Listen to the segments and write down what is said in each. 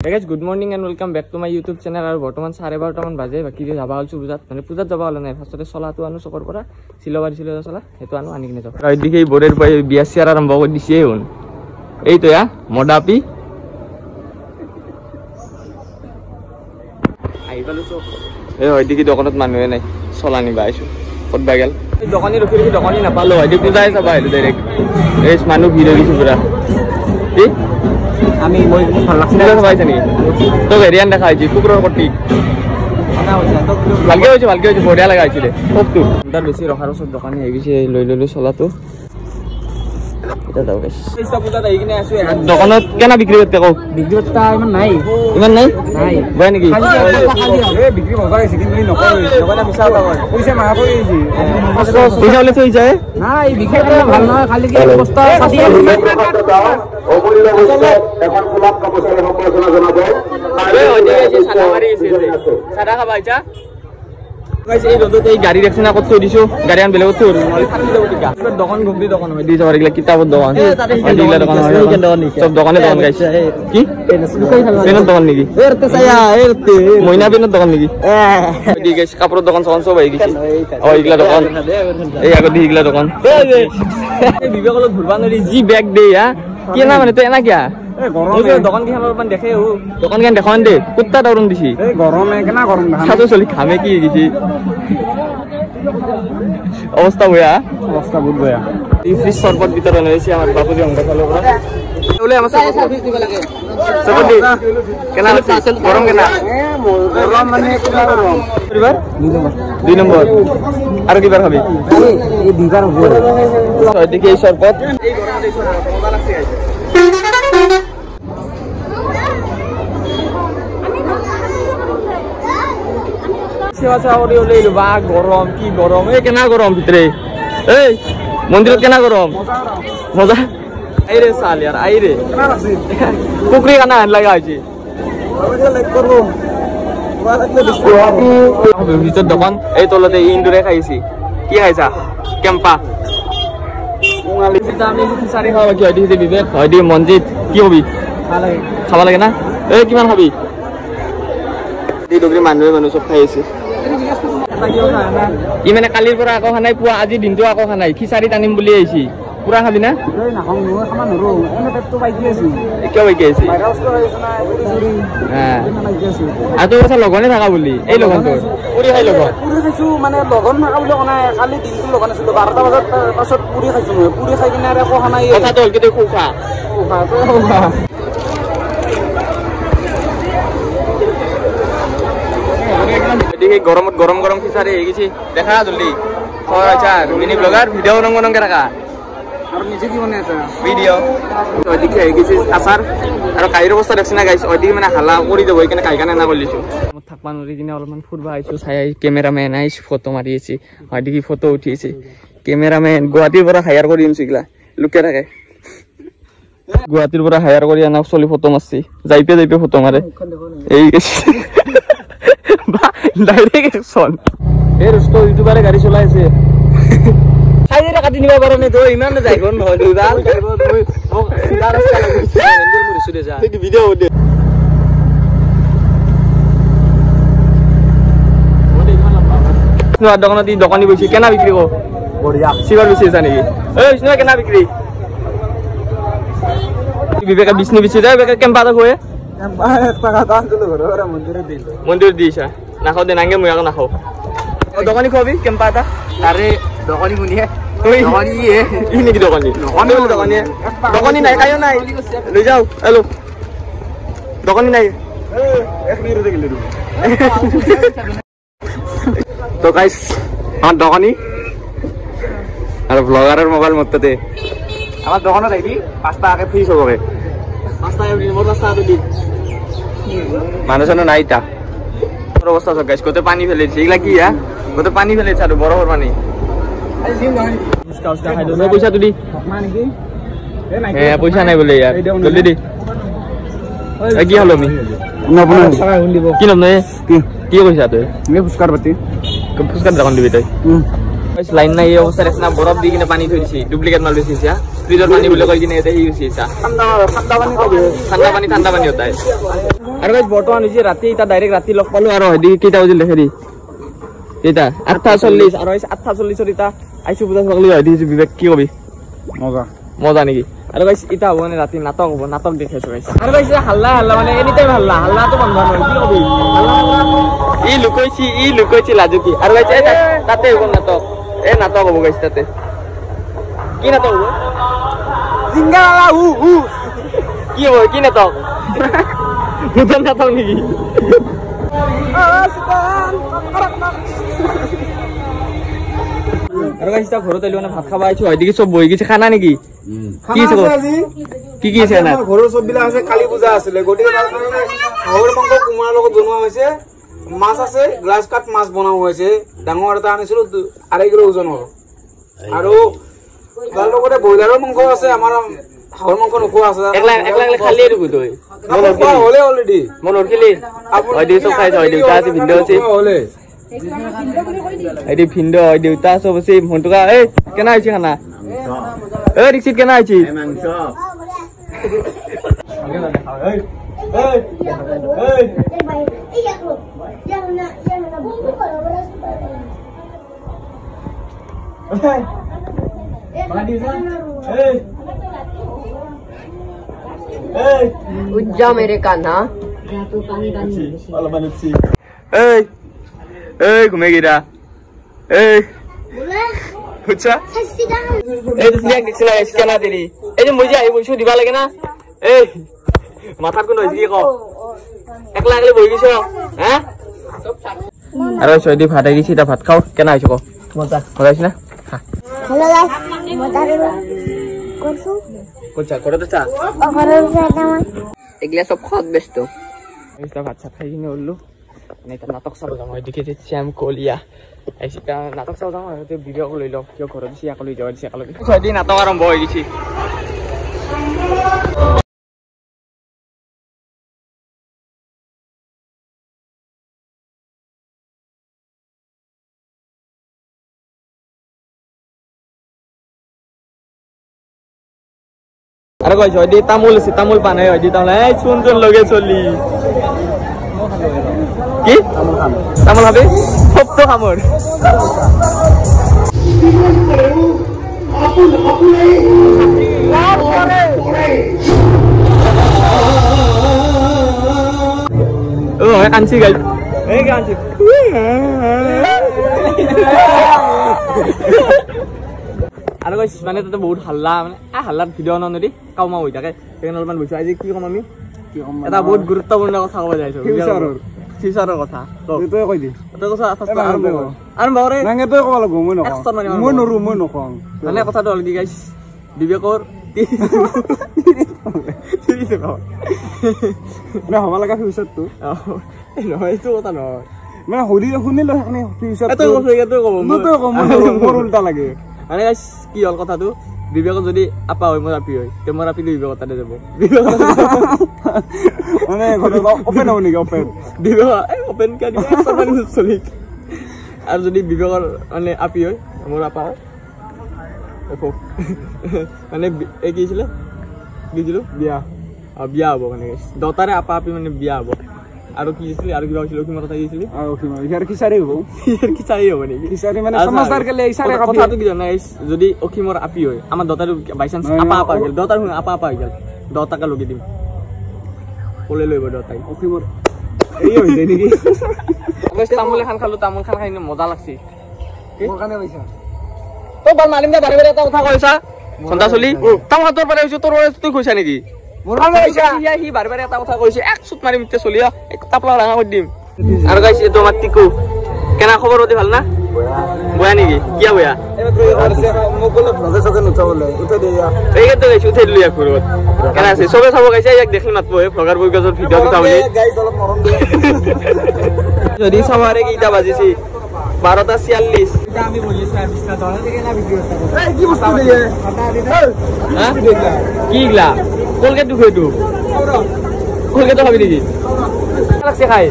Hey guys, good morning and welcome back to my YouTube channel. আৰু বৰ্তমান 12:30 মান বাজে বাকি যাবা হলছো পূজাত মানে পূজাত যাবা হল নাই ফাৰ্ষ্টতে চলাটো আনো চকৰ পৰা সিলবাৰী চলা হেতু আনি কিনে যাও আৰু এদিকে বৰেৰ পাই বিয়া চিয়াৰ আৰম্ভ কৰি দিছে হন এইটো ইয়া মডাপি আইবালো চক এই এদিকে দোকানত মানুহে নাই চলা নিবা আইছো কত বাগেল এই দোকানী ৰখি দোকানী নাপালো এদি পূজাই যাবা হেতু ডাইৰেক্ট এই মানুহ ভিৰ হৈ গৈছে পুৰা কি আমি মই ভাল লাগছে না ভাই জানি তো ভেৰিয়ান দেখা হইছে কুকুৰৰ কটি আনা হইছে তো ভালকে হইছে বঢ়িয়া লাগাইছিল সবটো তার বেশি রখার সব দোকানে হই গেছে লই চলাতো এটা দাও গাইস এইটা পূজা দাই কিনে আছে দোকানত কেনা বিক্রি করতে কও বিক্রি করতে ইমান নাই বয় নাকি এ বিক্রি করবা গেছে কিন্তু নকয় দোকানে মিছা পাবো পয়সা মারা পড়িছি পয়সা হলে তো যায় না এই বিক্রি করতে ভালো না খালি কি অবস্থা সাথী অমূল্য বস্তু এখন গোলাপ কাপড়ের সম্প্রসারণ জানাবো আরে ওইদিকে যে সাদা মারি এসেছে সাদা খাবাইছা গাইস এই রোদতে এই গাড়ি দেখছ না কত দিছো গাড়ি আন বেলেগত তোর মানে থাকি যাব টিকা দোকান ঘুমদি দোকান হয় দি যাওয়ার এগুলা কিতাবের দোকান এগুলা দোকান হয় সব দোকানে দোকান গাইস কি পেনের দোকান নাকি এরতে সায়া এরতে মইনা পেনের দোকান নাকি দি গাইস কাপড়ের দোকান সব হই গেছে ও এগুলা দোকান এই আগত দি এগুলা দোকান এই বিবেকল ঘুরবা নলি জি ব্যাগ দে হ্যাঁ কি না মানে তো এনা কিয়া গরমে দোকান কি আমার মানে দেখে ও দোকান কেন দেখান দে কুত্তা দাউরন দিছি এই গরমে কেনা গরম না সাদো চলি খামে কি গেছি অবস্থা বহুত বয়া এই ফ্রিজ শরবত ভিতরে রয়েছে আমার বাপুজি অঙ্গ চালু করে বলে আমার সার্ভিস দিবা লাগে সবদি কেনা আছে গরম কেনা গরম মানে কেনা গরম পরিবার 2 নম্বর আর কি বার হবে এই দুইবার হবে এদিকে এই শরবত এই গরমে এই শরবত মজা লাগছে গাইস সেবা ওরে ওলে বা গরম কি গরম এ কেনা গরম ভিতরে এই মন্দিরত কেনা গরম মজা আইরে সাল यार আইরে কেনা আছে পুকুরি কানা লাগা আছে লাইক করব ভিতর দোকান এই তলতে ইন্দুরে খাইছি কি খাইছা কেম্পা উঙালি আমি সারি খাওয়া কি হইছে বিবেক হইদি মনজিত কি হবি খাবা লাগে না এই কিমান খাবি দি ডগরি মানুহ সব খাইছে ই মানে কালিৰ পৰা আকৌ খানাই পুৱা আজি দিনটো আকৌ খানাই খিচাৰি টানিম বুলি আহিছি পুৰা খাবি না এই না খাম নয় খামান নৰো এনে পেটটো বাইকি আছে কিয় বাইকি আছে ভাইৰাছ হৈছে না পুৰি চুৰি হ্যাঁ আতো কথা লগনে থাকা বুলি এই লগন তোৰ পুৰি খাই লগন পুৰি খাইছো মানে লগন থাকা বুলি কোনা কালি দিনটো লগন আছিল 12টা বজাত পাছত পুৰি খাইছো মই পুৰি খাই কিনে আৰু আকৌ খানাই কথা তো হলকে দেখো খা দেখি গরমত গরম খিচারি হয়ে গেছি দেখা জলদি আচ্ছা মিনি ব্লগার ভিডিও নঙ্গে রাখা আর নিজে কি মনে আছে ভিডিও ওইদিকে হয়ে গেছি আচার আর কাইর অবস্থা দেখছি না গাইছ ওইদিকে মানে হালা করে দেবো এখানে কাইখানে না করলিছো থাকবা নদী কিনে অলপমান ফুটবা আইছো চাই ক্যামেরাম্যান আইস ফটো মারিয়েছি ওইদিকে ফটো উঠিয়েছি ক্যামেরাম্যান গুয়াহাটির পৰা হায়াৰ কৰে আনছি এগুলা লুকিয়ে থাকে গুয়াহাটিৰ পৰা হায়ার করে আনা চলি ফটো মারছি যাইপে ফটো মারে এই ডাইরেক্ট অ্যাকশন এর স্টো ইউটিউবারে গাড়ি চলাইছে খাইরে কাটি নিবা পারো নে তো ইমান না যাইবন নহয় দুইবাল যাইব তুই ও সিধা রাস্তা লাগিছে এন্ডেল মুরি সুরে যা এই ভিডিও দে ওরে ইমান লম্বা না দোকানতি দোকানি বইছি কেনা বিক্রি কো বড়িয়া সিবার বেশি জানি এই শুনা কেনা বিক্রি বিবেকা বিষ্ণু বিচি যায় বিবেকা কেম্পা দা কয় টাকা দান দিলো ঘরে মন্দিরে দিছা না খাও দে নাঙ্গে মই আগো না খাও ও দোকানি খাবি কেম্পা দা আরে দোকানি শুনিয়ে দোকানি ই নেকি দোকানি নাই কায়ো নাই লৈ যাও হ্যালো দোকানি নাই এক মিনিট রে গেল তো গাইস আমার দোকানি আর ব্লগারের মোবাইল মততে আমার দোকানে যাইবি 5টা আগে ফ্রি হবে 5টা এমনি মোর রাস্তা দি মানুষ নাই তা অবস্থা আছে গাইস কত পানি ফেলেছে এগুলা কি হ্যাঁ কত পানি ফেলেছে আর বড় পানি পয়সা তুলি হ্যাঁ পয়সা নাই বলে ইয়ার জলদি দি কি হলো আমি কি নাম কি কৈছা তুই ফুচকার পাতি ফুচকার দোকান দিবি তই লাইন নাই এই অবস্থা দেখনা বরফ দি কিনে পানি থৈ দিছি ডুপ্লিকেট মাল বেচিছে ফ্ৰিজৰ পানী বুলি কৈ কিনে এতে হি হৈছে ঠাণ্ডা পানী হতা আৰু গাইছ বৰ্তমান হৈছে ৰাতি এটা ডাইৰেক্ট ৰাতি লগ পালো আৰু হেদি কেইটা বাজিল দেখে দি কেইটা 8:40 আৰু 8:40 এটা আইছো বুজা সকলো হেদি বিবেক কি কবি মজা মজা নেকি আৰু গাইছ এটা হ'ব মানে ৰাতি নাটক হ'ব নাটক দেখাইছো গাইছ আৰু গাইছ হাল্লা হাল্লা মানে এনি টাইম হাল্লাটো বন্ধ নহয় কি কবি ই লুকৈছি লাজুকি আৰু গাইছ তাতে হ'ব নাটক নাটক হ'ব গাইছ তাতে কি নাটক হ'ব জিংগালা কি হ'ব কি নাটক ভূতৰ নাটক নেকি আৰু গাইছ তা ঘৰত আইলো মানে ভাত খাবা আইছো হয়দিকে সব বহি গিছে খানা নেকি কি আছে কি আছে না ঘৰৰ সব বিলা আছে কালী পূজা আছিল গটিকে তাৰ কাৰণে হাঁহৰ মাংস কুমাৰৰ লগত বনোৱা হৈছে মাছ আছে গ্লাস কাট মাছ বনোৱা হৈছে ডাঙৰ এটা আনিছিলো 2.5 কিলো ওজন হ'ব আৰু তাৰ লগতে ব্ৰইলাৰৰ মাংস আছে আমাৰ হাঁহৰ মাংস নখোৱা আছে একলা খালি এটো গুতই মনৰ হলে অলৰেডি মনৰ খেলি হয়দিকে সব খাই হয় দেউতা আছে ভিডিও আছে হলে এদি ভিন্ডো হয় দেউতা সব আছে মন্টুকা এই কেনা আইছি খানা এই রিক্সিত কেনা আইছি মাংস उज्जा मेरे कान्हा घूमे गिरा अच्छा কেনা দেৰি এই যে মই যে আহি বহিছো দিবা লাগে না এই মাথাত কোন হৈছে কি ক একলা একলা বহি গৈছ হা আৰু ছয়দি ভাত আহি গৈছে ভাত খাও কেনা আহিছ ক মজা খাইছ না हेलो गाइस मजा करছো কোনটা ঘৰত আছা এগুলা সব খত ব্যস্ত এটা ভাত চাত খাই কিনে উল্লু এটা নাটক চাব যাম এদিকে যে শ্যাম কলিয়া আইছিটা নাটক চাব যাম আৰু ভিডিও লৈ লওক কিয় ঘৰত দিছি আকলৈ যাৱ দিছি আকলৈ ছয়দিন নাটক আৰম্ভ হৈ গৈছে আৰু কইছ হয়দি তামোল আছে তামোল পানে হয়দি তামোল এই চুন লগে চলি কি তামোল হবে সব তো খামর ও কাঞ্চি গাই এই কাঞ্চি আৰু গাইছ মানে তাতে বহুত হাল্লা মানে হাল্লাত ভিডিও নদি কাউমা হৈ থাকে সেইকাৰণে অলপমান বুজিছো আজি কি কম আমি এটা বহুত গুৰুত্বপূৰ্ণ কথা ক'ব যাইছো ফিউচাৰৰ কথা তই কৈ দি তই কথা আৰম্ভ কৰে নাঙে তই ক'ব লাগিব মই নৰো মই নকওঁ মানে কথাটো হ'ল কি গাইছ বিবেকৰ মানে হ'ব লগা ফিউচাৰটো নহয় এইটো কথা নহয় মানে শুনিলো সেইখিনি ফিউচাৰ তই কৈছ তই ক'ব মোৰ উল্টা লাগে মানে গাইছ কি হ'ল কথাটো বিবেকত যদি আপা হয় মোৰ আপি হয় তে মোৰ আপি বিবেকত তাতে যাব মানে অপেন হ'ব নেকি অপেন বিবেক অপেন কে দিব চলি আৰু যদি বিবেকৰ মানে আপি হয় মোৰ আপা হয় মানে এই কি আছিলে দিছিলো বিয়া বিয়া হ'ব মানে দতাৰে আপা আপি মানে বিয়া হ'ব আৰু কি আছিলে আৰু কিবা হৈছিল কিমান কথা দিছিলি আৰু কিমান ইয়াৰ কিচাৰি হ'ব নেকি কিচাৰি মানে সমাজদাৰ কেলে ইচাৰে কথাটো কি জানা যদি অখিমৰ আপি হয় আমাৰ দতাৰ বাই চান্স আপা গেল দতাৰ শুন আপা গেল দতাকে লগি দিম কলে লইব দতাই অখিমৰ এই হৈ যায় নেকি তামোল খান খালো তামোল খান খাই মজা লাগছে মোৰ কাৰণে পইচা তই বাল মাৰিম দে বাৰে বাৰে এটা কথা কৈছা সন্তা চলি তাম হাতৰ পৰা হৈছো তোৰ তুই কৈছা নেকি মোৰ কাৰণে পইচা সি বাৰে বাৰে এটা কথা কৈছে এক চুট মাৰিম ইতে চলি তাপলা ডাঙা কৰি দিম আৰু গাইছ এইটো আমাৰ টিকু কেনা খবৰ অতি ভাল না বয়া নেকি কিয়া বয়া মোক ক'লে ভ্লগে চগে নুঠাবলে উঠাই দিয়া এইটো গাইছ উঠাই দিলো ইয়াক ঘৰত কেনা আছে চবে চাব গাইছে ইয়াক দেখি মাতব ভ্লগাৰ বইগজৰ ভিডিঅ' উঠাবলে গাইছ অলপ মৰম দিয়া যদি চাবাৰে কেইটা বাজিছি 12:46 আমি বলি স্যার বিস্তা ধরে থেকে না ভিডিও স্যার এই কি বস্তু দিয়ে হ্যাঁ কি গলা কলকে দুখে দু কলকে তো খাবি নেকি লাগছে খাই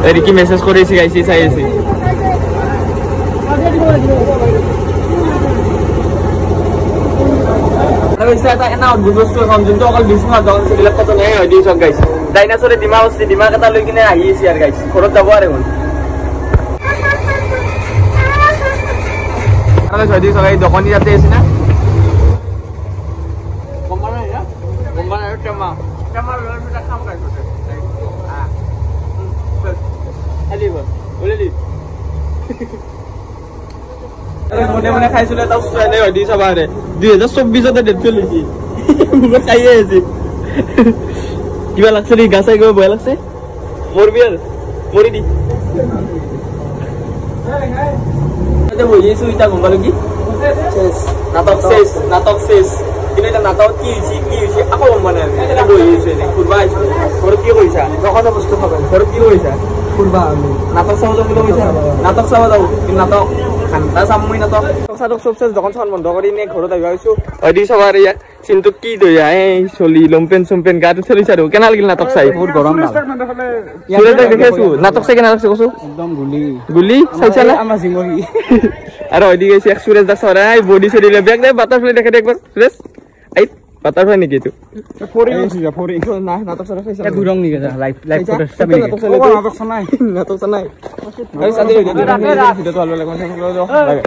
এর কি মেসেজ করেছি গাইছি চাইছি হৈছে এটা এনা অদ্ভুত বস্তু এখন যোনটো অকল বিষ্ণু জগন্নাথবিলাক কত নাই হয় দি চক গাইছ ডাইনাছৰে ডিমা আছে ডিমা এটা লৈ কিনে আহি আছে আৰু গাইছ ঘৰত যাব আৰু এখন আরে সদি সবাই দোকানি যাতে আছে না কোম্পানি না কোম্পানি টমা টমা লটা কাম করতে হ্যাঁ আলি বল বলেলি মনে মনে খাইছিলে তাও সুয়ানে হদি সবারে 2024 তে ডেট চলিছি মুখত খাইয়ে আছে কিবা লাগছে নি গাছাই গো ভয় লাগছে মরবি আর মরি দি এটা বইয়েছো ইটা গম পালো কি নাটক শেষ কিন্তু এটা নাটক কি হৈছে আকৌ গম মানে এটা বইয়েছো নে ফুরবা আইছো ঘৰত কি কইছা দখনা বস্তু খাবা ঘৰত কি কইছা ফুরবা নাটক চাও যাবলে কইছা নাটক চাও যাও কিন্তু নাটক খান্তা সামুই নাটক সাদক সব শেষ দোকান সান বন্ধ কৰি নে ঘৰত আইবা আইছো অদি সবার ইয়া চিন্তু কি দয়া এই চলি লম্পেন সম্পেন গাটো চলিছ আৰু কেনা লাগিল নাটক চাই বহুত গৰম না সুরে দেখাইছো নাটক চাই কেনা লাগছে কসু একদম গুলি চাইছা না আমা জিমৰি আর ওইদিকে এসে এক সুরেশ দাস সরাই বডি শরীরে ব্যাগ দে বাটারফ্লাই দেখে দে একবার সুরেশ এই বাটারফ্লাই নাকি তো ফোরিং না নাটক সরা খাইছা এক গুরং নিকে যা লাইভ ফটো নাটক নাই এই সাদি ভিডিও তো ভালো লাগে